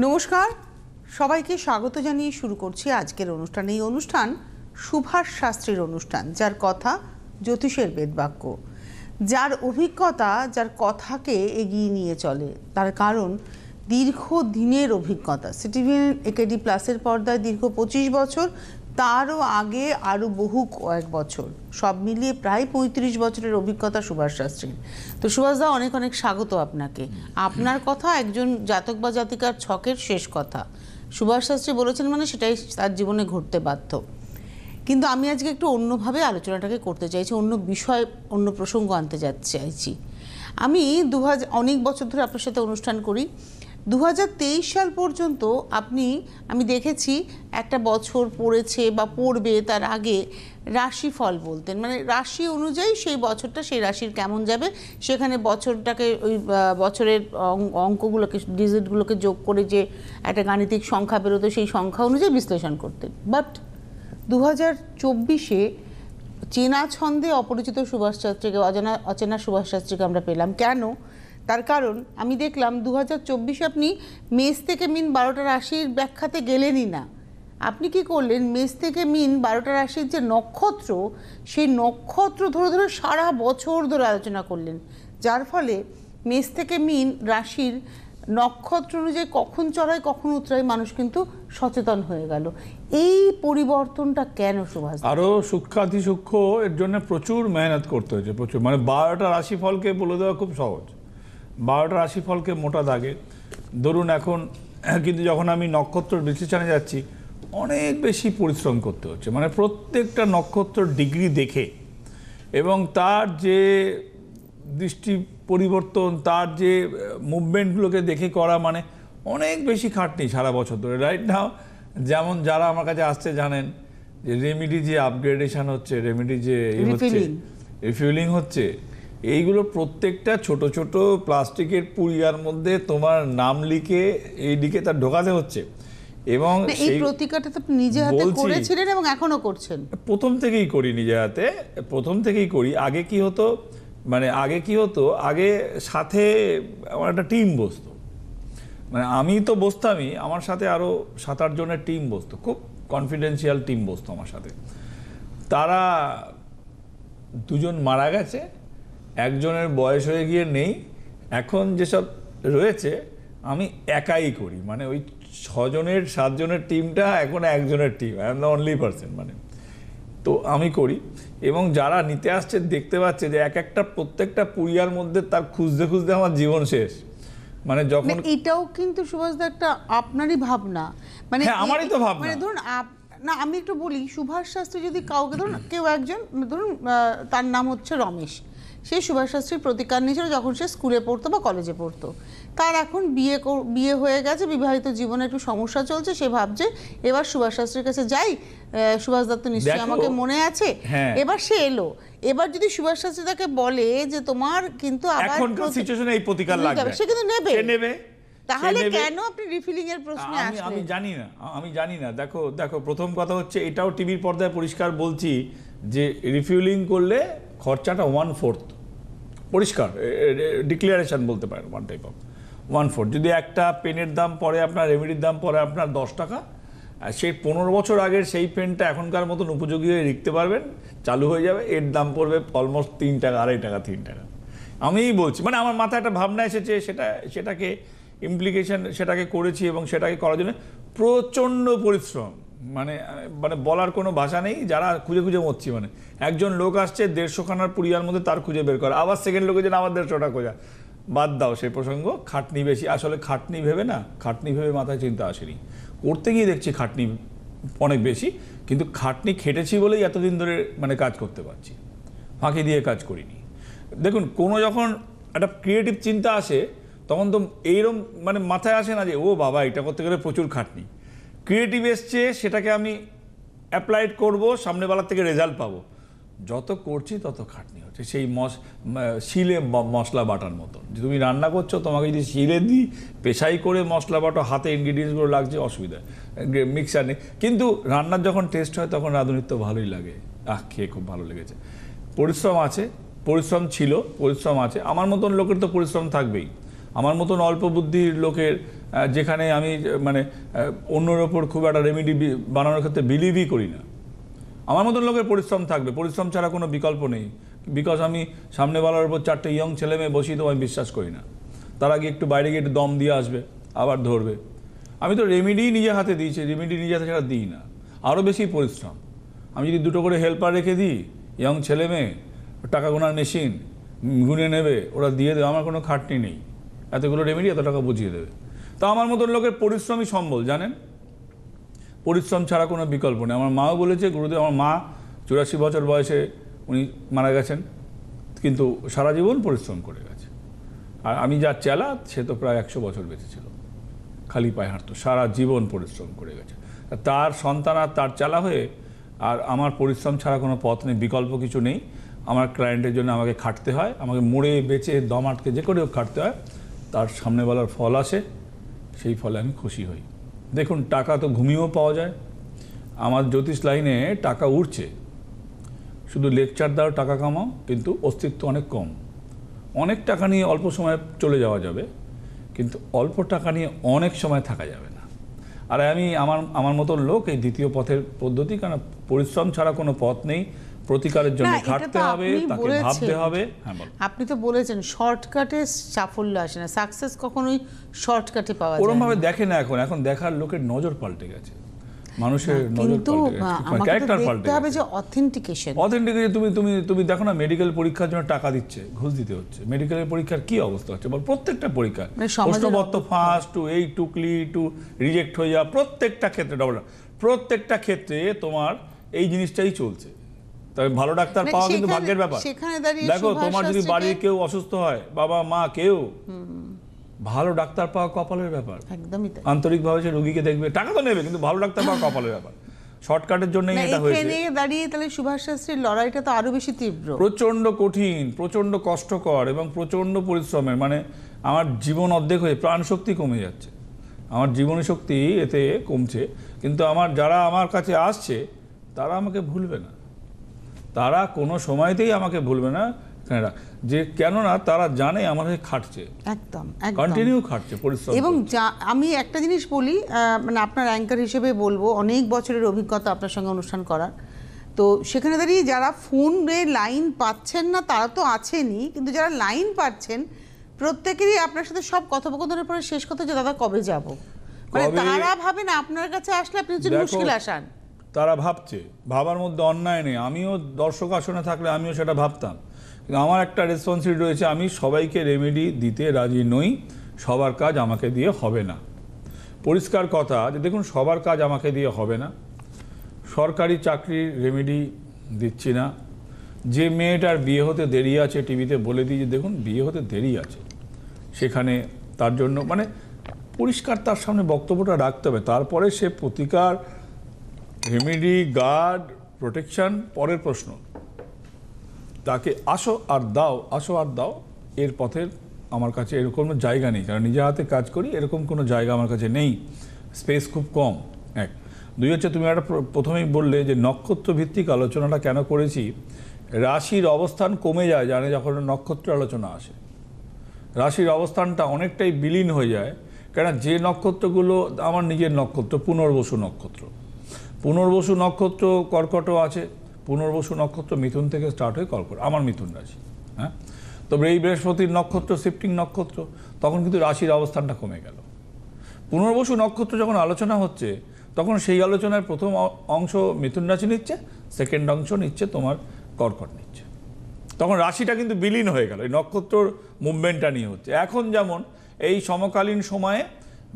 নমস্কার, সবাইকে স্বাগত জানিয়ে শুরু করছি আজকের অনুষ্ঠান। এই অনুষ্ঠান সুভাষ শাস্ত্রীর অনুষ্ঠান, যার কথা জ্যোতিষের বেদবাক্য, যার অভিজ্ঞতা যার কথাকে এগিয়ে নিয়ে চলে। তার কারণ দীর্ঘদিনের অভিজ্ঞতা। সিটিভিএন একেডি প্লাসের পর্দায় দীর্ঘ 25 বছর, তারও আগে আরও বহু কয়েক বছর, সব মিলিয়ে প্রায় 35 বছরের অভিজ্ঞতা সুভাষ শাস্ত্রীর। তো সুভাষদা, অনেক অনেক স্বাগত আপনাকে। আপনার কথা একজন জাতক বা জাতিকার ছকের শেষ কথা। সুভাষ শাস্ত্রী বলেছেন মানে সেটাই তার জীবনে ঘটতে বাধ্য। কিন্তু আমি আজকে একটু অন্যভাবে আলোচনাটাকে করতে চাইছি, অন্য বিষয়, অন্য প্রসঙ্গ আনতে চাইছি। আমি অনেক বছর ধরে আপনার সাথে অনুষ্ঠান করি। 2023 সাল পর্যন্ত আমি দেখেছি একটা বছর পড়েছে বা পড়বে তার আগে রাশিফল বলতেন, মানে রাশি অনুযায়ী সেই বছরটা সেই রাশির কেমন যাবে, সেখানে বছরটাকে ওই বছরের অঙ্কগুলোকে, ডিজিটগুলোকে যোগ করে যে একটা গাণিতিক সংখ্যা বেরোতো সেই সংখ্যা অনুযায়ী বিশ্লেষণ করতেন। বাট 2024-এ চেনা ছন্দে অপরিচিত সুভাষ শাস্ত্রীকে, অচেনা সুভাষ শাস্ত্রীকে আমরা পেলাম। কেন? তার কারণ আমি দেখলাম 2024-এ আপনি মেষ থেকে মিন 12টা রাশির ব্যাখ্যাতে গেলেনই না। আপনি কি করলেন, মেষ থেকে মিন 12টা রাশির যে নক্ষত্র, সেই নক্ষত্র ধরে ধরে সারা বছর ধরে আলোচনা করলেন, যার ফলে মেষ থেকে মিন রাশির নক্ষত্র অনুযায়ী কখন চড়ায় কখন উতরায় মানুষ কিন্তু সচেতন হয়ে গেল। এই পরিবর্তনটা কেন সুভাষ? আরও সূক্ষ্মাতি সূক্ষ্ম এর জন্য প্রচুর মেহনত করতে হয়েছে, প্রচুর। মানে 12টা রাশিফলকে বলে দেওয়া খুব সহজ, 12টা রাশিফলকে মোটা দাগে ধরুন এখন, কিন্তু যখন আমি নক্ষত্র বিশ্লেষণে যাচ্ছি অনেক বেশি পরিশ্রম করতে হচ্ছে। মানে প্রত্যেকটা নক্ষত্র ডিগ্রি দেখে এবং তার যে দৃষ্টি পরিবর্তন, তার যে মুভমেন্টগুলোকে দেখে করা, মানে অনেক বেশি খাটনি সারা বছর ধরে। রাইট নাও যেমন যারা আমার কাছে আসছে জানেন যে রেমিডি যে আপগ্রেডেশন হচ্ছে, রেমিডি যে রিফিউলিং হচ্ছে, এইগুলো প্রত্যেকটা ছোট ছোট প্লাস্টিকের পুড়িয়ার মধ্যে তোমার নাম লিখে এই দিকে তার ঢোকাতে হচ্ছে। এবং এই প্রতিকারটা তো নিজে হাতে করেছিলেন এবং এখনো করছেন? প্রথম থেকেই করি, নিজে হাতে প্রথম থেকেই করি। আগে কি হতো, আগে সাথে আমার একটা টিম বসতো, মানে আমি তো বসতামই, আমার সাথে আরও 7-8 জনের টিম বসতো, খুব কনফিডেন্সিয়াল টিম বসতো আমার সাথে। তারা 2 জন মারা গেছে, একজনের বয়স হয়ে গিয়ে নেই। এখন যেসব রয়েছে আমি একাই করি, মানে ওই 6-7 জনের টিমটা এখন একজনের team, I am the only person. মানে তো আমি করি, এবং যারা নিতে আসছে দেখতে পাচ্ছে যে প্রত্যেকটা পুরিয়ার মধ্যে তার খুঁজতে খুঁজতে আমার জীবন শেষ। মানে যখন এটাও কিন্তু সুভাষদা একটা আপনারই ভাবনা, মানে আমারই তো ভাবনা। মানে ধরুন না, আমি একটু বলি, সুভাষ শাস্ত্রী যদি কাউকে ধরুন, কেউ একজন ধরুন তার নাম হচ্ছে রমেশ, সে সুভাষ শাস্ত্রীর প্রতিকার নিয়েছিল যখন সে স্কুলে পড়তো বা কলেজে পড়তো। তার এখন বিয়ে হয়ে গেছে, বিবাহিত জীবনে একটু সমস্যা চলছে, সে ভাবছে এবার সুভাষ শাস্ত্রীর কাছে যাই, সুভাষ দত্ত নিশ্চয়ই আমাকে মনে আছে। এবার সে এলো, এবার যদি সুভাষ শাস্ত্রী তাকে বলে যে তোমার কিন্তু এখনকার সিচুয়েশনে এই প্রতিকার লাগবে, সে কিন্তু নেবে। তাহলে নেবে। কেন আপনি রিফিলিং এর প্রশ্নে আসলেন? আমি জানি না। দেখো প্রথম কথা হচ্ছে, এটাও টিভির পর্দায় পরিষ্কার বলছি যে রিফিউলিং করলে খরচাটা 1/4, পরিষ্কার ডিক্লারেশন বলতে পারেন, 1 টাইপ অফ 1/4। যদি একটা পেনের দাম পড়ে আপনার, রেমেডির দাম পড়ে আপনার 10 টাকা, আর সেই 15 বছর আগের সেই পেনটা এখনকার মতন উপযোগী হয়ে লিখতে পারবেন, চালু হয়ে যাবে, এর দাম পড়বে অলমোস্ট 3 টাকা, 2.5 টাকা, 3 টাকা। আমিই বলছি, মানে আমার মাথায় একটা ভাবনা এসেছে, সেটাকে ইমপ্লিকেশন, সেটাকে করেছি, এবং সেটাকে করার জন্য প্রচণ্ড পরিশ্রম, মানে বলার কোনো ভাষা নেই। যারা খুঁজে খুঁজে মরছি, মানে একজন লোক আসছে 150 খানার পুরিয়ার মধ্যে, তার খুঁজে বের করা, আবার সেকেন্ড লোকে যেন আবার 150টা খোঁজা। বাদ দাও সেই প্রসঙ্গ, খাটনি বেশি। আসলে খাটনি ভেবে মাথায় চিন্তা আসেনি, করতে গিয়ে দেখছি খাটনি অনেক বেশি, কিন্তু খাটনি খেটেছি বলেই এতদিন ধরে মানে কাজ করতে পারছি, ফাঁকি দিয়ে কাজ করিনি। দেখুন, কোনো যখন একটা ক্রিয়েটিভ চিন্তা আসে তখন তো এইরকম মানে মাথায় আসে না যে ও বাবা এটা করতে গেলে প্রচুর খাটনি। ক্রিয়েটিভ এসছে, সেটাকে আমি অ্যাপ্লাইড করব, সামনেবেলার থেকে রেজাল্ট পাবো। যত করছি তত খাটনি হচ্ছে। সেই শিলে মশলা বাটার মতন, যে তুমি রান্না করছো, তোমাকে যদি শিলে দিই, পেশাই করে মশলা বাটো, হাতে ইনগ্রিডিয়েন্টসগুলো লাগছে, অসুবিধা, মিক্সার নেই। কিন্তু রান্নার যখন টেস্ট হয় তখন রাঁধুনির তো ভালোই লাগে, খেয়ে খুব ভালো লেগেছে। পরিশ্রম আছে, পরিশ্রম ছিল, পরিশ্রম আছে, আমার মতন লোকের তো পরিশ্রম থাকবেই। আমার মতন অল্প বুদ্ধির লোকের যেখানে আমি মানে অন্যের ওপর খুব একটা রেমেডি বানানোর ক্ষেত্রে বিলিভই করি না, আমার মতন লোকের পরিশ্রম থাকবে, পরিশ্রম ছাড়া কোনো বিকল্প নেই। বিকজ আমি সামনেওয়ালার উপর 4টে ইয়ং ছেলে মেয়ে বসিয়ে তো আমি বিশ্বাস করি না। তার আগে একটু বাইরে গিয়ে একটু দম দিয়ে আসবে, আবার ধরবে। আমি তো রেমেডি নিজে হাতে দিয়েছি, রেমেডি নিজে হাতে ছাড়া দিই না। আরও বেশি পরিশ্রম। আমি যদি 2টো করে হেল্পার রেখে দিই, ইয়ং ছেলে মেয়ে, টাকা গোনার মেশিন গুনে নেবে, ওরা দিয়ে দেবে, আমার কোনো খাটনি নেই। এতগুলো রেমেডি এত টাকা বুঝিয়ে দেবে। তো আমার মতন লোকের পরিশ্রমই সম্বল, জানেন, পরিশ্রম ছাড়া কোনো বিকল্প নেই। আমার মাও বলেছে, গুরুদেব, আমার মা 84 বছর বয়সে উনি মারা গেছেন, কিন্তু সারা জীবন পরিশ্রম করে গেছে। আর আমি যা চেলা, সে তো প্রায় 100 বছর বেঁচে ছিল, খালি পায়ে হাঁটতো, সারা জীবন পরিশ্রম করে গেছে। তার সন্তান আর তার চেলা হয়ে, আর আমার পরিশ্রম ছাড়া কোনো পথ নেই, বিকল্প কিছু নেই। আমার ক্লায়েন্টের জন্য আমাকে খাটতে হয়, আমাকে মরে বেঁচে দম আটকে যে করেও খাটতে হয়। তার সামনেবেলার ফল আসে, সেই ফলে আমি খুশি হই। দেখুন, টাকা তো ঘুমিয়েও পাওয়া যায়। আমার জ্যোতিষ লাইনে টাকা উঠছে, শুধু লেকচার দাও, টাকা কামাও, কিন্তু অস্তিত্ব অনেক কম। অনেক টাকা নিয়ে অল্প সময় চলে যাওয়া যাবে, কিন্তু অল্প টাকা নিয়ে অনেক সময় থাকা যাবে না। আর আমি আমার মতো লোক এই দ্বিতীয় পথের পদ্ধতি, কারণ পরিশ্রম ছাড়া কোনো পথ নেই। প্রতিকারের জন্য খাটতে হবে, তাকে ভাবতে হবে। হ্যাঁ, বল। আপনি তো বলেছেন শর্টকাটে সাফল্য আসে না, সাকসেস কখনোই শর্টকাটে পাওয়া যায় না। ওরকম ভাবে দেখে না এখন দেখার লোকের নজর পাল্টে গেছে, মানুষের নজর কিন্তু পাল্টে গেছে, ক্যারেক্টার পাল্টে দেখতে হবে গেছে। যে অথেন্টিকেশন। তুমি দেখো না, মেডিকেল পরীক্ষার জন্য টাকা দিচ্ছে, ঘুষ দিতে হচ্ছে। মেডিকেলের পরীক্ষার কি অবস্থা হচ্ছে বল? প্রত্যেকটা পরীক্ষা, প্রশ্নপত্র ফাঁস টু এই টুকলি টু রিজেক্ট হয়ে যাওয়া, প্রত্যেকটা ক্ষেত্রে প্রত্যেকটা ক্ষেত্রে তোমার এই জিনিসটাই চলছে। তবে ভালো ডাক্তার পাওয়া কিন্তু ভাগ্যের ব্যাপার। দেখো, তোমার যদি বাড়ির কেউ অসুস্থ হয়, বাবা মা কেউ, ভালো ডাক্তার পাওয়া কপালের ব্যাপার। একদমই তাই। আন্তরিকভাবে সে রোগীকে দেখবে, টাকা তো নেবে, কিন্তু ভালো ডাক্তার পাওয়া কপালের ব্যাপার। শর্টকাটের জন্যই এটা হয়েছে। এখানে দাঁড়িয়ে তাহলে সুভাষ শাস্ত্রীর লড়াইটা তো আরো বেশি তীব্র, প্রচন্ড কঠিন, প্রচন্ড কষ্টকর এবং প্রচন্ড পরিশ্রমের। মানে আমার জীবন অর্ধেক হয়ে প্রাণ শক্তি কমে যাচ্ছে, আমার জীবনী শক্তি এতে কমছে। কিন্তু যারা আমার কাছে আসছে, তারা আমাকে ভুলবে না, তারা কোনো সময়তেই আমাকে ভুলবে না। যে কেননা তারা জানে আমার হয়ে খাটছে, একদম কন্টিনিউ খাটছে, পরিশ্রম। এবং আমি একটা জিনিস বলি, মানে আপনার অ্যাঙ্কার হিসেবে বলবো, অনেক বছরের অভিজ্ঞতা আপনার সঙ্গে অনুষ্ঠান করার। তো সেখানে দাঁড়িয়ে যারা ফোনে লাইন পাচ্ছেন না তারা তো আছেনই, কিন্তু যারা লাইন পাচ্ছেন প্রত্যেকেরই আপনার সাথে সব কথোপকথনের পরে শেষ কথা যে দাদা কবে যাব, মানে তারা ভাবেন আপনার কাছে আসলে আপনি হচ্ছে মুশকিল আসান। তারা ভাবছে, ভাবার মধ্যে অন্যায় নেই। আমিও দর্শক আসনে থাকলে আমিও সেটা ভাবতাম, কিন্তু আমার একটা রেসপন্সিবিলিটি রয়েছে, আমি সবাইকে রেমেডি দিতে রাজি নই, সবার কাজ আমাকে দিয়ে হবে না। পরিষ্কার কথা যে দেখুন, সবার কাজ আমাকে দিয়ে হবে না। সরকারি চাকরির রেমেডি দিচ্ছি না। যে মেয়েটার বিয়ে হতে দেরি আছে, টিভিতে বলে দিই যে দেখুন বিয়ে হতে দেরি আছে, সেখানে তার জন্য মানে পরিষ্কার তার সামনে বক্তব্যটা রাখতে হবে। তারপরে সে প্রতিকার, রেমেডি, গার্ড, প্রোটেকশন পরের প্রশ্ন। তাকে আসো আর দাও, এর পথের আমার কাছে এরকম জায়গা নেই, কারণ নিজের হাতে কাজ করি, এরকম কোনো জায়গা আমার কাছে নেই, স্পেস খুব কম। এক, দুই হচ্ছে, তুমি একটা প্রথমেই বললে যে নক্ষত্র ভিত্তিক আলোচনাটা কেন করেছি। রাশির অবস্থান কমে যায় জানে যখন নক্ষত্র আলোচনা আসে, রাশির অবস্থানটা অনেকটাই বিলীন হয়ে যায়। কেন, যে নক্ষত্রগুলো আমার নিজের নক্ষত্র, পুনর্বসু নক্ষত্র, পুনর্বসু নক্ষত্র কর্কটও আছে, পুনর্বসু নক্ষত্র মিথুন থেকে স্টার্ট হয়ে কর্কট, আমার মিথুন রাশি। হ্যাঁ, তবে এই বৃহস্পতির নক্ষত্র শিফটিং নক্ষত্র, তখন কিন্তু রাশির অবস্থানটা কমে গেল। পুনর্বসু নক্ষত্র যখন আলোচনা হচ্ছে, তখন সেই আলোচনার প্রথম অংশ মিথুন রাশি নিচ্ছে, সেকেন্ড অংশ নিচ্ছে তোমার কর্কট নিচ্ছে। তখন রাশিটা কিন্তু বিলীন হয়ে গেল, এই নক্ষত্রর মুভমেন্টটা নিয়ে হচ্ছে। এখন যেমন এই সমকালীন সময়ে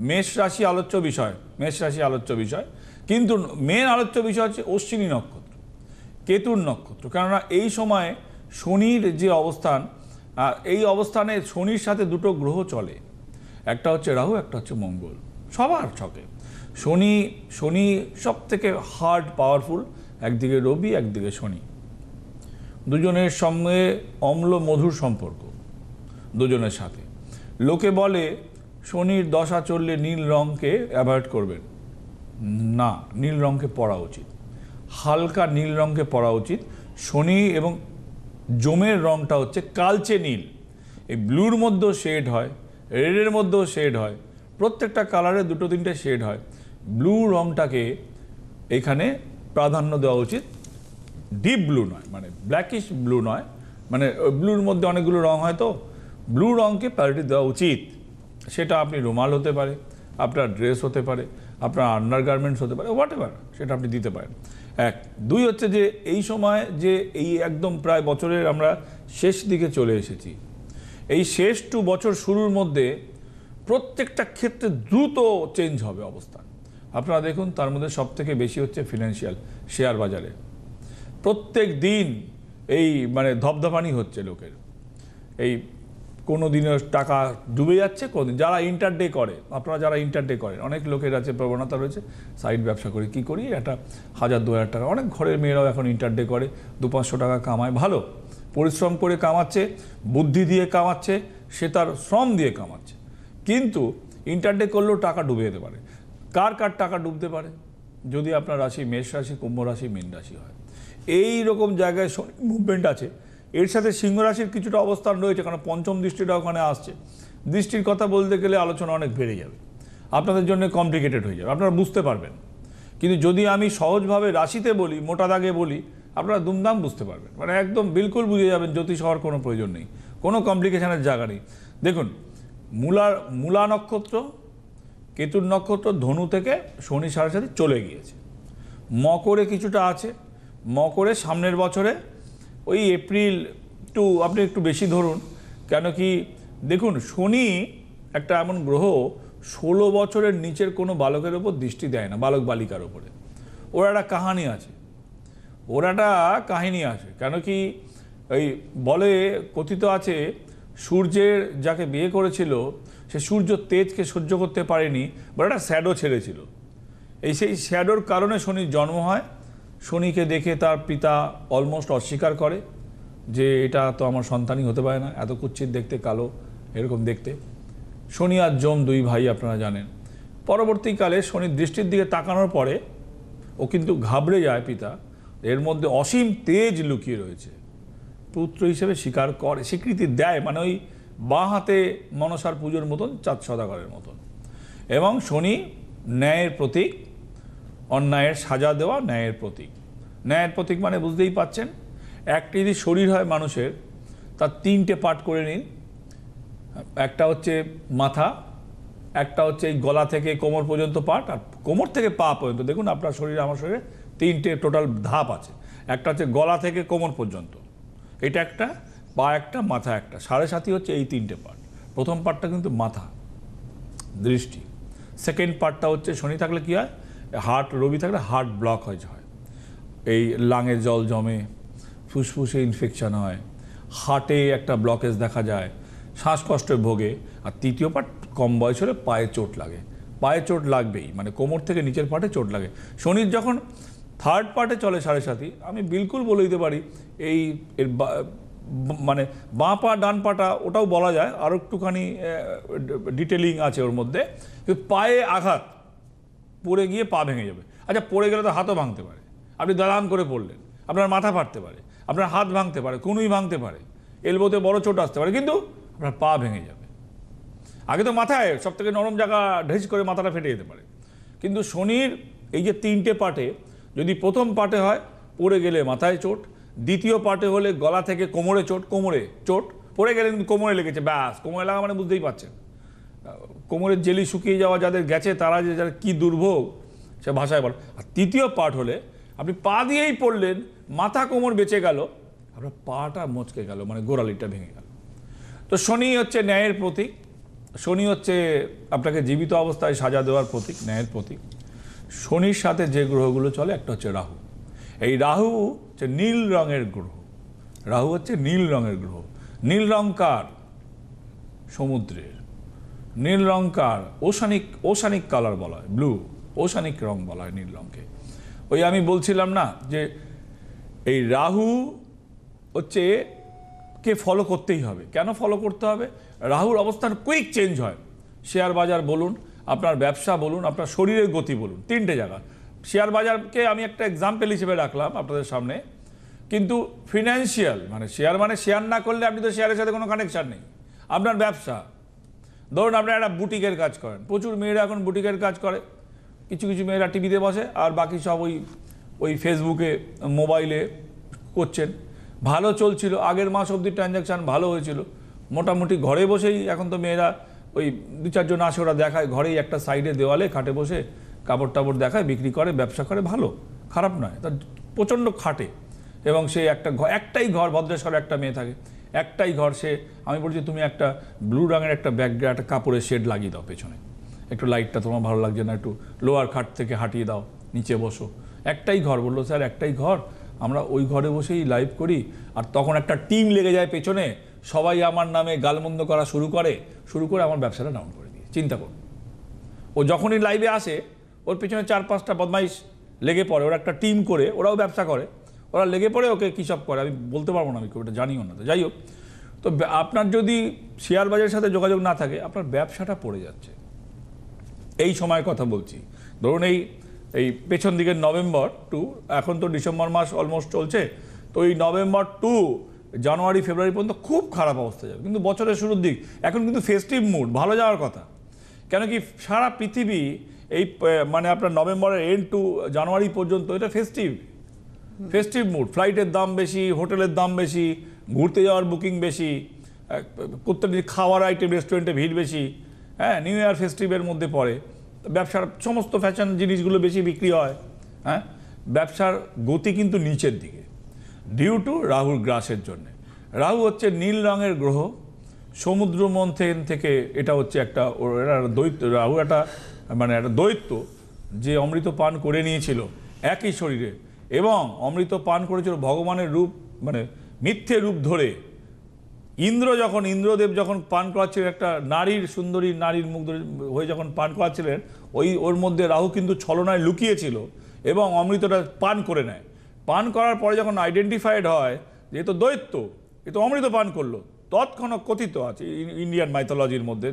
মেষ রাশি আলোচ্য বিষয়, কিন্তু মেন আলোচ্য বিষয় হচ্ছে অশ্বিনী নক্ষত্র, কেতুর নক্ষত্র। কেননা এই সময়ে শনির যে অবস্থান, এই অবস্থানে শনির সাথে দুটো গ্রহ চলে, একটা হচ্ছে রাহু, একটা হচ্ছে মঙ্গল। সবার ছকে শনি সব থেকে হার্ড পাওয়ারফুল, একদিকে রবি একদিকে শনি, দুজনের সঙ্গে অম্ল মধুর সম্পর্ক দুজনের সাথে। লোকে বলে শনির দশা চললে নীল রঙকে অ্যাভয়েড করবেন না, নীল রঙকে পরা উচিত, হালকা নীল রঙকে পরা উচিত। শনি এবং জমের রঙটা হচ্ছে কালচে নীল, এই ব্লুর মধ্যেও শেড হয়, রেডের মধ্যেও শেড হয়, প্রত্যেকটা কালারে দুটো তিনটে শেড হয়। ব্লু রংটাকে এখানে প্রাধান্য দেওয়া উচিত, ডিপ ব্লু নয়, মানে ব্ল্যাকিশ ব্লু নয়, মানে ব্লুর মধ্যে অনেকগুলো রং হয়, তো ব্লু রংকে প্রায়োরিটি দেওয়া উচিত। সেটা আপনি রুমাল হতে পারে, আপনার ড্রেস হতে পারে, আপনার আন্ডার গার্মেন্টস হতে পারে, হোয়াট এভার, সেটা আপনি দিতে পারেন। এক, দুই হচ্ছে যে এই সময় যে এই একদম প্রায় বছরের আমরা শেষ দিকে চলে এসেছি, এই শেষ টু বছর শুরুর মধ্যে প্রত্যেকটা ক্ষেত্রে দ্রুত চেঞ্জ হবে অবস্থা। আপনারা দেখুন, তার মধ্যে সব থেকে বেশি হচ্ছে ফিনান্সিয়াল, শেয়ার বাজারে প্রত্যেক দিন এই মানে ধপধপানি হচ্ছে লোকের। এই কোনো দিনের টাকা ডুবে যাচ্ছে, কোনো দিন যারা ইন্টারডে করে, আপনারা যারা ইন্টারডে করেন, অনেক লোকের আছে প্রবণতা রয়েছে সাইড ব্যবসা করি, কী করি একটা 1000-2000 টাকা, অনেক ঘরের মেয়েরাও এখন ইন্টারডে করে 200-500 টাকা কামায়, ভালো পরিশ্রম করে কামাচ্ছে, বুদ্ধি দিয়ে কামাচ্ছে, সে তার শ্রম দিয়ে কামাচ্ছে, কিন্তু ইন্টারডে করলেও টাকা ডুবে যেতে পারে। কার কার টাকা ডুবতে পারে? যদি আপনার রাশি মেষ রাশি, কুম্ভ রাশি, মীন রাশি হয়, এই রকম জায়গায় মুভমেন্ট আছে। এর সাথে সিংহ রাশির কিছুটা অবস্থান রয়েছে, কারণ পঞ্চম দৃষ্টিটা ওখানে আসছে। দৃষ্টির কথা বলতে গেলে আলোচনা অনেক বেড়ে যাবে, আপনাদের জন্য কমপ্লিকেটেড হয়ে যাবে, আপনারা বুঝতে পারবেন। কিন্তু যদি আমি সহজভাবে রাশিতে বলি, মোটা দাগে বলি, আপনারা দুমদাম বুঝতে পারবেন, মানে একদম বিলকুল বুঝে যাবেন। জ্যোতিষ হওয়ার কোনো প্রয়োজন নেই, কোনো কমপ্লিকেশনের জায়গা নেই। দেখুন, মূলা নক্ষত্র, কেতুর নক্ষত্র ধনু থেকে শনি 7.5 চলে গিয়েছে, মকরে কিছুটা আছে। মকরে সামনের বছরে ওই এপ্রিল টু আপনি একটু বেশি ধরুন, কেন কি দেখুন, শনি একটা এমন গ্রহ 16 বছরের নিচের কোনো বালকের ওপর দৃষ্টি দেয় না, বালক বালিকার ওপরে। ওর একটা কাহিনী আছে, কেন কি ওই বলে কথিত আছে, সূর্যের যাকে বিয়ে করেছিল সে সূর্য তেজকে সহ্য করতে পারেনি, বলে একটা শ্যাডো ছেড়েছিল। সেই শ্যাডোর কারণে শনির জন্ম হয়। শনিকে দেখে তার পিতা অলমোস্ট অস্বীকার করে যে এটা তো আমার সন্তানই হতে পারে না, এত কুচ্ছিত দেখতে, কালো এরকম দেখতে। শনি আর যম 2 ভাই, আপনারা জানেন। পরবর্তীকালে শনির দৃষ্টির দিকে তাকানোর পরে ও কিন্তু ঘাবড়ে যায় পিতা, এর মধ্যে অসীম তেজ লুকিয়ে রয়েছে, পুত্র হিসেবে স্বীকার করে, স্বীকৃতি দেয়, মানে ওই বাঁ হাতে মনসার পুজোর মতন, চাঁদ সদাগরের মতন। এবং শনি ন্যায়ের প্রতীক, অন্যায়ের সাজা দেওয়া ন্যায়ের প্রতীক। ন্যায়ের প্রতীক মানে বুঝতেই পাচ্ছেন, একটি যদি শরীর হয় মানুষের, তার 3টে পার্ট করে নিন। একটা হচ্ছে মাথা, একটা হচ্ছে এই গলা থেকে কোমর পর্যন্ত পার্ট, আর কোমর থেকে পা পর্যন্ত। দেখুন আপনার শরীরে, আমার শরীরে 3টে টোটাল ধাপ আছে। একটা হচ্ছে গলা থেকে কোমর পর্যন্ত, এটা একটা, পা একটা, মাথা একটা, 7.5 হচ্ছে এই 3টে পার্ট। প্রথম পার্টটা কিন্তু মাথা, দৃষ্টি। সেকেন্ড পার্টটা হচ্ছে শনি থাকলে কী হয়, হার্ট, রবি থাকলে হার্ট ব্লক হয়, এই লাঙে জল জমে, ফুসফুসে ইনফেকশন হয়, হার্টে একটা ব্লকেজ দেখা যায়, শ্বাসকষ্টে ভোগে। আর তৃতীয় পার্ট, কম বয়স হলে পায়ে চোট লাগে, পায়ে চোট লাগবেই, মানে কোমর থেকে নিচের পার্টে চোট লাগে। শনির যখন থার্ড পার্টে চলে 7.5, আমি বিলকুল বলে দিতে পারি এই এর মানে বাঁ পা ডান পাটা ওটাও বলা যায়, আরও একটুখানি ডিটেলিং আছে ওর মধ্যে। পায়ে আঘাত, পড়ে গিয়ে পা ভেঙে যাবে। আচ্ছা, পড়ে গেলে তো হাতও ভাঙতে পারে, আপনি দালান করে পড়লেন, আপনার মাথা ফাটতে পারে, আপনার হাত ভাঙতে পারে, কনুই ভাঙতে পারে, এলবোতে বড় চোট আসতে পারে, কিন্তু আপনার পা ভেঙে যাবে। আগে তো মাথায় সব থেকে নরম জায়গা ঢেস করে মাথাটা ফেটে যেতে পারে, কিন্তু শনির এই যে 3টে পার্টে, যদি প্রথম পার্টে হয় পড়ে গেলে মাথায় চোট, দ্বিতীয় পার্টে হলে গলা থেকে কোমরে চোট, পড়ে গেলে কিন্তু কোমরে লেগেছে, ব্যাস, কোমরে লাগা মানে বুঝতেই পারছেন, কোমরের জেলি শুকিয়ে যাওয়া যাদের গেছে তারা যে যারা কী দুর্ভোগ সে ভাষায় বলে। আর তৃতীয় পার্ট হলে আপনি পা দিয়েই পড়লেন, মাথা কোমর বেঁচে গেল, আপনার পাটা মচকে গেল, মানে গোড়ালিটা ভেঙে গেল। তো শনি হচ্ছে ন্যায়ের প্রতীক, শনি হচ্ছে আপনাকে জীবিত অবস্থায় সাজা দেওয়ার প্রতীক, ন্যায়ের প্রতীক। শনির সাথে যে গ্রহগুলো চলে, একটা হচ্ছে রাহু। এই রাহু হচ্ছে নীল রঙের গ্রহ, রাহু হচ্ছে নীল রঙের গ্রহ। নীল রং কার? সমুদ্রের। নীল রং কার? ওশানিক কালার বলা হয়, ব্লু, ওশানিক রং বলা হয় নীল রঙকে। ওই আমি বলছিলাম না যে এই রাহু হচ্ছে কে ফলো করতেই হবে। কেন ফলো করতে হবে? রাহুর অবস্থান কুইক চেঞ্জ হয়। শেয়ার বাজার বলুন, আপনার ব্যবসা বলুন, আপনার শরীরের গতি বলুন, 3টে জায়গা। শেয়ার বাজারকে আমি একটা এক্সাম্পল হিসেবে রাখলাম আপনাদের সামনে, কিন্তু ফিনান্সিয়াল মানে শেয়ার না করলে আপনি তো শেয়ারের সাথে কোনো কানেকশান নেই। আপনার ব্যবসা, ধরুন আপনি একটা বুটিকের কাজ করেন, প্রচুর মেয়েরা এখন বুটিকের কাজ করে, কিছু কিছু মেয়েরা টিভিতে বসে আর বাকি সব ওই ফেসবুকে মোবাইলে করছেন। ভালো চলছিল, আগের মাস অবধি ট্রানজ্যাকশান ভালো হয়েছিল, মোটামুটি ঘরে বসেই এখন তো মেয়েরা ওই 2-4 জন আসে, ওরা দেখায় ঘরেই একটা সাইডে দেওয়ালে খাটে বসে কাপড় টাপড় দেখায়, বিক্রি করে, ব্যবসা করে, ভালো, খারাপ নয়, তার প্রচণ্ড খাটে। এবং সে একটাই ঘর, ভদ্রেশ্বরে একটা মেয়ে থাকে, একটাই ঘর, সে আমি বলছি তুমি একটা ব্লু রঙের একটা ব্যাকগ্রাউন্ড, একটা কাপড়ের শেড লাগিয়ে দাও পেছনে, একটু লাইটটা তোমার ভালো লাগছে না, একটু লোয়ার খাট থেকে হাঁটিয়ে দাও, নিচে বসো। একটাই ঘর, বললো স্যার একটাই ঘর, আমরা ওই ঘরে বসেই লাইভ করি। আর তখন একটা টিম লেগে যায় পেছনে, সবাই আমার নামে গালমন্দ করা শুরু করে আমার ব্যবসাটা ডাউন করে দিয়ে। চিন্তা করুন, ও যখনই লাইভে আসে ওর পেছনে 4-5টা বদমাইশ লেগে পড়ে, ওরা একটা টিম করে, ওরাও ব্যবসা করে, ওরা লেগে পড়ে ওকে কী সব করে আমি বলতে পারবো না, আমি ওটা জানিও না। তো যাই হোক, তো আপনার যদি শেয়ার বাজারের সাথে যোগাযোগ না থাকে, আপনার ব্যবসাটা পড়ে যাচ্ছে। এই সময়ের কথা বলছি, ধরুন এই পেছন দিকের নভেম্বর টু, এখন তো ডিসেম্বর মাস অলমোস্ট চলছে, তো এই নভেম্বর টু জানুয়ারি ফেব্রুয়ারি পর্যন্ত খুব খারাপ অবস্থা যাবে। কিন্তু বছরের শুরুর দিক, এখন কিন্তু ফেস্টিভ মুড, ভালো যাওয়ার কথা। কেন কি সারা পৃথিবী এই মানে আপনার নভেম্বরের এন্ড টু জানুয়ারি পর্যন্ত এটা ফেস্টিভ মুড, ফ্লাইটের দাম বেশি, হোটেলের দাম বেশি, ঘুরতে যাওয়ার বুকিং বেশি, প্রত্যেকদিন খাওয়ার আইটেম রেস্টুরেন্টে ভিড় বেশি, হ্যাঁ, নিউ ইয়ার ফেস্টিভের মধ্যে পড়ে, ব্যবসার সমস্ত ফ্যাশন জিনিসগুলো বেশি বিক্রি হয়, হ্যাঁ, ব্যবসার গতি কিন্তু নিচের দিকে ডিউ টু রাহুর গ্রাসের জন্যে। রাহু হচ্ছে নীল রঙের গ্রহ, সমুদ্র মন্থন থেকে এটা হচ্ছে একটা দৈত্য, রাহু একটা মানে একটা দৈত্য যে অমৃত পান করে নিয়েছিল একই শরীরে, এবং অমৃত পান করেছিল ভগবানের রূপ, মানে মিথ্যে রূপ ধরে। ইন্দ্রদেব যখন পান করাচ্ছিলেন, একটা নারীর সুন্দরী নারীর মুখ ধরে হয়ে যখন পান করাচ্ছিলেন, ওর মধ্যে রাহু কিন্তু ছলনায় লুকিয়েছিল এবং অমৃতটা পান করে নেয়। পান করার পরে যখন আইডেন্টিফাইড হয় যে এ তো দৈত্য, এ তো অমৃত পান করলো, তৎক্ষণাৎ কথিত আছে ইন্ডিয়ান মাইথোলজির মধ্যে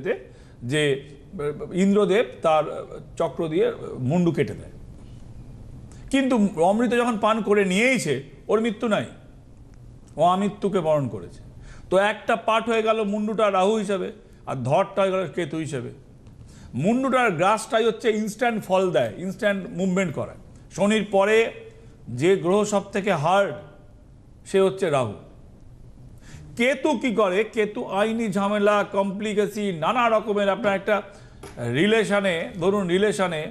যে ইন্দ্রদেব তার চক্র দিয়ে মুন্ডু কেটে দেয়। কিন্তু অমৃত যখন পান করে নিয়েইছে, ওর মৃত্যু নাই, ও আমৃত্যুকে বরণ করেছে। তো একটা পার্ট হয়ে গেল মুন্ডুটা রাহু হিসাবে, আর ধরটা হয়ে গেল কেতু হিসেবে। মুন্ডুটার গ্রাসটাই হচ্ছে ইনস্ট্যান্ট ফল দেয়, ইনস্ট্যান্ট মুভমেন্ট করায়। শনির পরে যে গ্রহ সব থেকে হার্ড, সে হচ্ছে রাহু। কেতু কি করে? কেতু আইনি ঝামেলা, কমপ্লিকেসি, নানা রকমের। আপনার একটা রিলেশনে, ধরুন রিলেশনে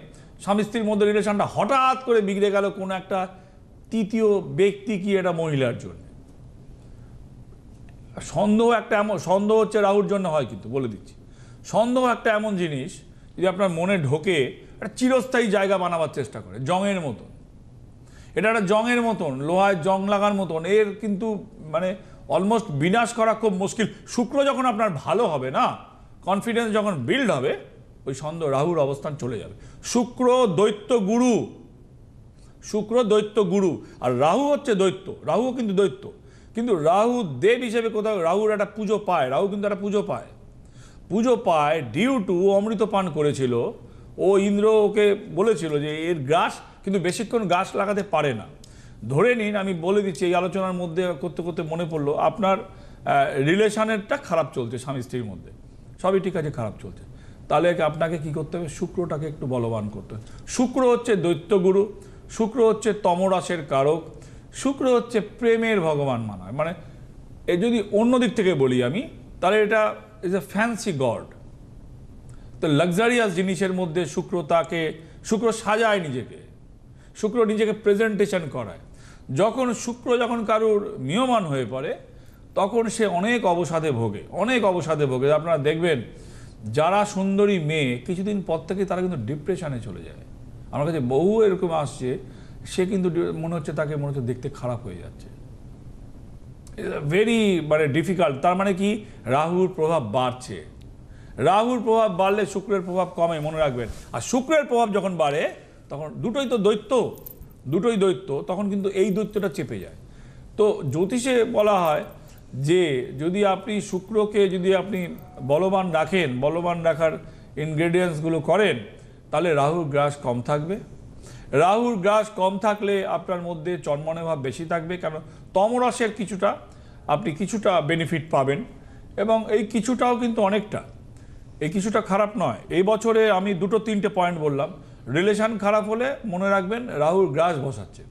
স্বামী স্ত্রীর মধ্যে রিলেশনটা হঠাৎ করে বিগড়ে গেল কোনো একটা তৃতীয় ব্যক্তি কি এটা মহিলার জন্য। সন্দেহ হচ্ছে রাহুর জন্য হয়, কিন্তু বলে দিচ্ছি, সন্দেহ একটা এমন জিনিস যদি আপনার মনে ঢোকে, একটা চিরস্থায়ী জায়গা বানাবার চেষ্টা করে, জংয়ের মতন। এটা একটা জংয়ের মতন, লোহায় জং লাগার মতন। এর কিন্তু মানে অলমোস্ট বিনাশ করা খুব মুশকিল। শুক্র যখন আপনার ভালো হবে না, কনফিডেন্স যখন বিল্ড হবে, ওই সন্দেহ রাহুর অবস্থান চলে যাবে। শুক্র দৈত্য গুরু, আর রাহু হচ্ছে দৈত্য। রাহুও কিন্তু দৈত্য, কিন্তু রাহু দেব হিসেবে কোথাও রাহুর একটা পুজো পায়। রাহু কিন্তু একটা পুজো পায় ডিউ টু অমৃত পান করেছিল। ও ইন্দ্র ওকে বলেছিল যে এর গ্রাস কিন্তু বেশিক্ষণ গাছ লাগাতে পারে না। ধরে নিন, আমি বলে দিচ্ছি, এই আলোচনার মধ্যে করতে করতে মনে পড়লো, আপনার রিলেশনেরটা খারাপ চলছে, স্বামী স্ত্রীর মধ্যে সবই ঠিক আছে, খারাপ চলছে, তাহলে আপনাকে কি করতে হবে? শুক্রটাকে একটু বলবান করতে হবে। শুক্র হচ্ছে দৈত্যগুরু, শুক্র হচ্ছে তমরাসের কারক, শুক্র হচ্ছে প্রেমের ভগবান মানা হয়। মানে এ যদি অন্য দিক থেকে বলি আমি, তাহলে এটা ইজ এ ফ্যান্সি গড। তো লাক্সারিয়াস জিনিসের মধ্যে শুক্র সাজায় নিজেকে, শুক্র নিজেকে প্রেজেন্টেশন করায়। শুক্র কারুর মিয়মান হয়ে পড়ে, তখন সে অনেক অবসাদে ভোগে। আপনারা দেখবেন, যারা সুন্দরী মেয়ে কিছুদিন পর থেকে তারা কিন্তু ডিপ্রেশনে চলে যায়। আমার কাছে বহু এরকম আসছে, সে কিন্তু তাকে মনে হচ্ছে দেখতে খারাপ হয়ে যাচ্ছে। ভেরি মানে ডিফিকাল্ট। তার মানে কি? রাহুর প্রভাব বাড়ছে। রাহুর প্রভাব বাড়লে শুক্রের প্রভাব কমে, মনে রাখবেন। আর শুক্রের প্রভাব যখন বাড়ে, তখন দুটোই দৈত্য, তখন কিন্তু এই দৈত্যটা চেপে যায়। তো জ্যোতিষে বলা হয় যে যদি আপনি শুক্রকে বলবান রাখার ইনগ্রেডিয়েন্টসগুলো করেন, তাহলে রাহুর গ্রাস কম থাকবে। রাহুর গ্রাস কম থাকলে আপনার মধ্যে চন্মনে ভাব বেশি থাকবে, কারণ তমরাসের কিছুটা বেনিফিট পাবেন, এবং এই কিছুটাও কিন্তু অনেকটা। এই কিছুটা খারাপ নয়। এই বছরে আমি 2-3টে পয়েন্ট বললাম। রিলেশন খারাপ হলে মনে রাখবেন রাহুর গ্রাস বসাচ্ছে।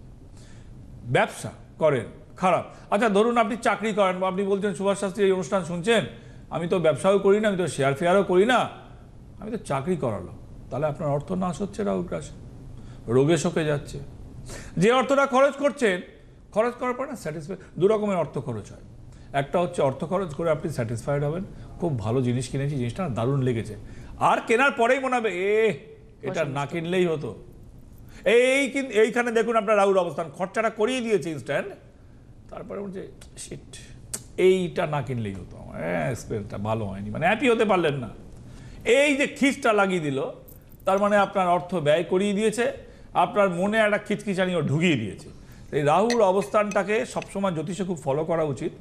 ব্যবসা করেন খারাপ, আচ্ছা ধরুন আপনি চাকরি করেন, বা আপনি বলছেন সুভাষ শাস্ত্রী এই অনুষ্ঠান শুনছেন, আমি তো ব্যবসাও করি না, আমি তো শেয়ার ফেয়ারও করি না, আমি তো চাকরি করালো, তাহলে আপনার অর্থ নাশ হচ্ছে রাহুর গ্রাসে, রোগে শোকে যাচ্ছে। যে অর্থটা খরচ করছেন, খরচ করার পর না স্যাটিসফাই, দু রকমের অর্থ খরচ হয়। একটা হচ্ছে অর্থ খরচ করে আপনি স্যাটিসফাইড হবেন, খুব ভালো জিনিস কিনেছি, জিনিসটা দারুণ লেগেছে, আর কেনার পরেই মনে হবে এটা না কিনলেই হতো। এইখানে দেখুন আপনার রাহুর অবস্থান, খরচাটা করিয়ে দিয়েছে ইনস্ট্যান্ট, তারপরে বলছে শিট এইটা না কিনলেই হতো, আমার এক্সপেরিয়েন্সটা ভালো হয়নি, মানে হ্যাপি হতে পারলেন না। এই যে খিচটা লাগিয়ে দিল, তার মানে আপনার অর্থ ব্যয় করিয়ে দিয়েছে, আপনার মনে একটা খিচখিচানিও ঢুকিয়ে দিয়েছে। এই রাহুর অবস্থানটাকে সবসময় জ্যোতিষে খুব ফলো করা উচিত।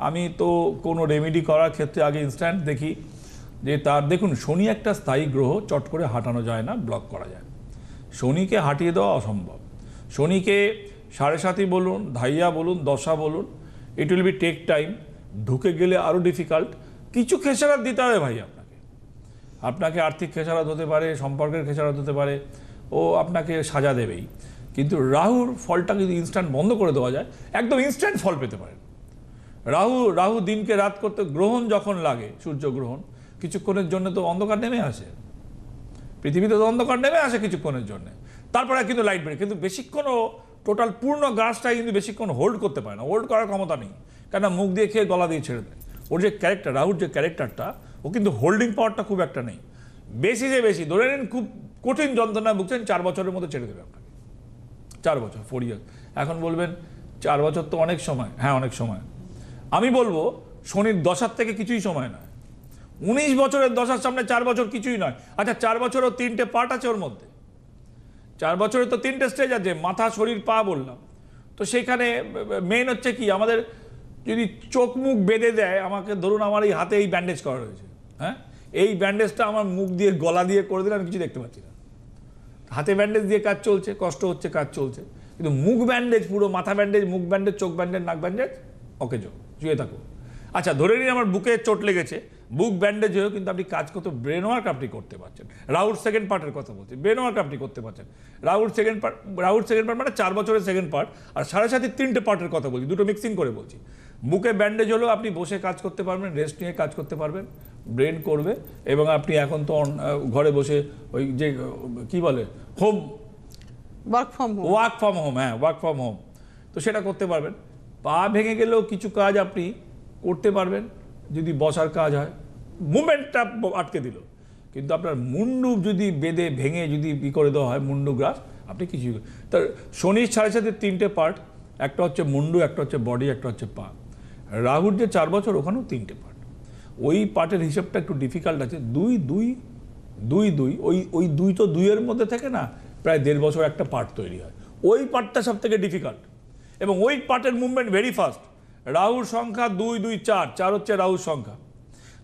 আমি তো কোনো রেমেডি করার ক্ষেত্রে আগে ইনস্ট্যান্ট দেখি যে তার, দেখুন শনি একটা স্থায়ী গ্রহ, চট করে হাঁটানো যায় না, ব্লক করা যায়। শনিকে হাঁটিয়ে দেওয়া অসম্ভব। শনিকে 7.5 বলুন, ধাইয়া বলুন, দশা বলুন, it will be take time. ঢুকে গেলে আরও ডিফিকাল্ট। কিছু খেসারাত দিতে হবে ভাই আপনাকে আর্থিক খেসারাত হতে পারে, সম্পর্কের খেসারাত হতে পারে, ও আপনাকে সাজা দেবেই। কিন্তু রাহুর ফলটা যদি ইনস্ট্যান্ট বন্ধ করে দেওয়া যায়, একদম ইনস্ট্যান্ট ফল পেতে পারেন। রাহু দিনকে রাত করতে, গ্রহণ যখন লাগে, সূর্যগ্রহণ, কিছুক্ষণের জন্য তো অন্ধকার নেমে আসে, পৃথিবীতে তো অন্ধকার নেমে আসে কিছুক্ষণের জন্য, তারপরে কিন্তু লাইট বেড়ে, কিন্তু বেশিক্ষণও টোটাল পূর্ণ গাছটা কিন্তু বেশিক্ষণ হোল্ড করতে পারে না, হোল্ড করার ক্ষমতা নেই, কেননা মুখ দিয়ে খেয়ে গলা দিয়ে ছেড়ে দেয়। ওর যে ক্যারেক্টার, রাহুর যে ক্যারেক্টারটা, ও কিন্তু হোল্ডিং পাওয়ারটা খুব একটা নেই। বেশি ধরে নিন খুব কঠিন যন্ত্রণা ভুগছেন, 4 বছরের মধ্যে ছেড়ে দেবে আপনাকে, 4 বছর, 4 ইয়ার্স। এখন বলবেন 4 বছর তো অনেক সময়, হ্যাঁ অনেক সময়। আমি বলবো শনির দশার থেকে কিছুই সময় নয়। 19 বছরের দশার সামনে 4 বছর কিছুই নয়। আচ্ছা 4 বছরও 3টে পার্ট আছে ওর মধ্যে, 4 বছরে তো 3টে স্টেজ আছে, মাথা শরীর পা বললাম। তো সেইখানে মেন হচ্ছে কি, আমাদের যদি চোখ মুখ বেঁধে দেয়, আমাকে ধরুন আমার এই হাতে এই ব্যান্ডেজ করা রয়েছে, হ্যাঁ, এই ব্যান্ডেজটা আমার মুখ দিয়ে গলা দিয়ে করে দিলে আমি কিছু দেখতে পাচ্ছি না। হাতে ব্যান্ডেজ দিয়ে কাজ চলছে, কষ্ট হচ্ছে, কাজ চলছে, কিন্তু মুখ ব্যান্ডেজ, পুরো মাথা ব্যান্ডেজ, মুখ ব্যান্ডেজ, চোখ ব্যান্ডেজ, নাক ব্যান্ডেজ, ওকে শুয়ে থাকো। আচ্ছা ধরে নিন আমার বুকে চোট লেগেছে, বুক ব্যান্ডেজ হয়েও কিন্তু আপনি কাজ করতে, ব্রেন ওয়ার্ক আপনি করতে পারছেন। রাহুর সেকেন্ড পার্টের কথা বলছি, ব্রেন ওয়ার্ক আপনি করতে পারছেন। রাহুর সেকেন্ড পার্ট মানে 4 বছরের সেকেন্ড পার্ট, আর 7.5 3টে পার্টের কথা বলছি, দুটো মিক্সিং করে বলছি। বুকে ব্যান্ডেজ হলেও আপনি বসে কাজ করতে পারবেন, রেস্ট নিয়ে কাজ করতে পারবেন, ব্রেন করবে, এবং আপনি এখন তো ঘরে বসে ওই যে কি বলে হোম ওয়ার্ক ফ্রম হোম, হ্যাঁ ওয়ার্ক ফ্রম হোম, তো সেটা করতে পারবেন। পা ভেঙে গেলেও কিছু কাজ আপনি করতে পারবেন, যদি বসার কাজ হয়, মুভমেন্টটা আটকে দিল, কিন্তু আপনার মুন্ডু যদি বেঁধে ভেঙে যদি করে দেওয়া হয়, মুন্ডু গ্রাস, আপনি কিছু, তার শনির 7.5 3টে পার্ট, একটা হচ্ছে মুন্ডু, একটা হচ্ছে বডি, একটা হচ্ছে পা। রাহুর যে 4 বছর, ওখানেও 3টে পার্ট, ওই পার্টের হিসাবটা একটু ডিফিকাল্ট আছে। 2 ওই 2 তো 2-এর মধ্যে থেকে না প্রায় 1.5 বছর একটা পার্ট তৈরি হয়, ওই পার্টটা সব থেকে ডিফিকাল্ট, এবং ওই পার্টের মুভমেন্ট ভেরি ফাস্ট। রাহুর সংখ্যা 2 2 4 হচ্ছে রাহুর সংখ্যা।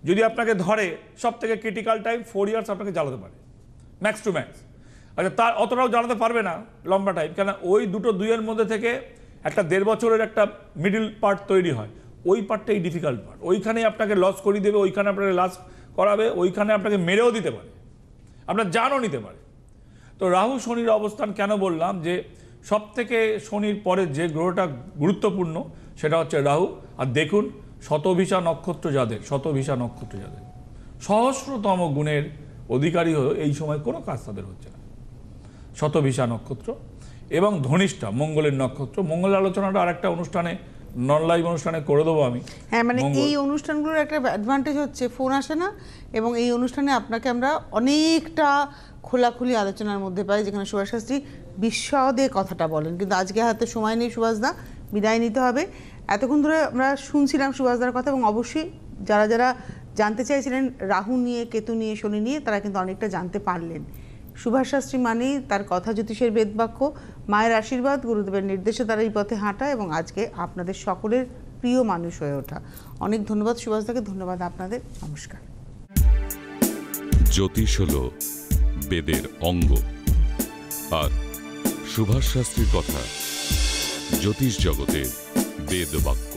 যদি আপনাকে ধরে, সব থেকে ক্রিটিক্যাল টাইম 4 ইয়ার্স আপনাকে জ্বালাতে পারে, ম্যাক্স টু ম্যাক্স। আচ্ছা তার অতটাও জ্বালাতে পারবে না লম্বা টাইম, কেন ওই 2-2-এর মধ্যে থেকে একটা 1.5 বছরের একটা মিডিল পার্ট তৈরি হয়, ওই পার্টটাই ডিফিকাল্ট পার্ট। ওইখানেই আপনাকে লস করিয়ে দেবে, ওইখানে আপনাকে লাস করাবে, ওইখানে আপনাকে মেরেও দিতে পারে, আপনার জানও নিতে পারে। তো রাহু শনির অবস্থান কেন বললাম, যে সব থেকে শনির পরে যে গ্রহটা গুরুত্বপূর্ণ সেটা হচ্ছে রাহু। আর দেখুন শতভিষা নক্ষত্র যাদের, সহস্রতম গুণের অধিকারী হয়ে এই সময় কোনো কাজ তাদের হচ্ছে না, শতভিষা নক্ষত্র এবং ধনিষ্ঠা মঙ্গলের নক্ষত্র। মঙ্গলের আলোচনাটা আরেকটা অনুষ্ঠানে, নন লাইভ অনুষ্ঠানে করে দেবো আমি। হ্যাঁ, মানে এই অনুষ্ঠানগুলোর একটা অ্যাডভান্টেজ হচ্ছে ফোন আসে না, এবং এই অনুষ্ঠানে আপনাকে আমরা অনেকটা খোলাখুলি আলোচনার মধ্যে পাই, যেখানে সুভাষ শাস্ত্রী বিশদে কথাটা বলেন। কিন্তু আজকে হাতে সময় নেই সুভাষদা, বিদায় নিতে হবে। এতক্ষণ ধরে আমরা শুনছিলাম সুভাষদার কথা, এবং অবশ্যই যারা যারা জানতে চাইছিলেন রাহু নিয়ে, কেতু নিয়ে, শনি নিয়ে, তারা কিন্তু অনেকটা জানতে পারলেন। সুভাষ শাস্ত্রী মানেই তার কথা জ্যোতিষের বেদবাক্য, মায়ের আশীর্বাদ, গুরুদেবের নির্দেশে তারা এই পথে হাঁটা, এবং আজকে আপনাদের সকলের প্রিয় মানুষ হয়ে ওঠা। অনেক ধন্যবাদ সুভাষদাকে, ধন্যবাদ আপনাদের, নমস্কার। জ্যোতিষ হলো বেদের অঙ্গ, আর সুভাষ শাস্ত্রীর কথা জ্যোতিষ জগতের বেদবাক্য।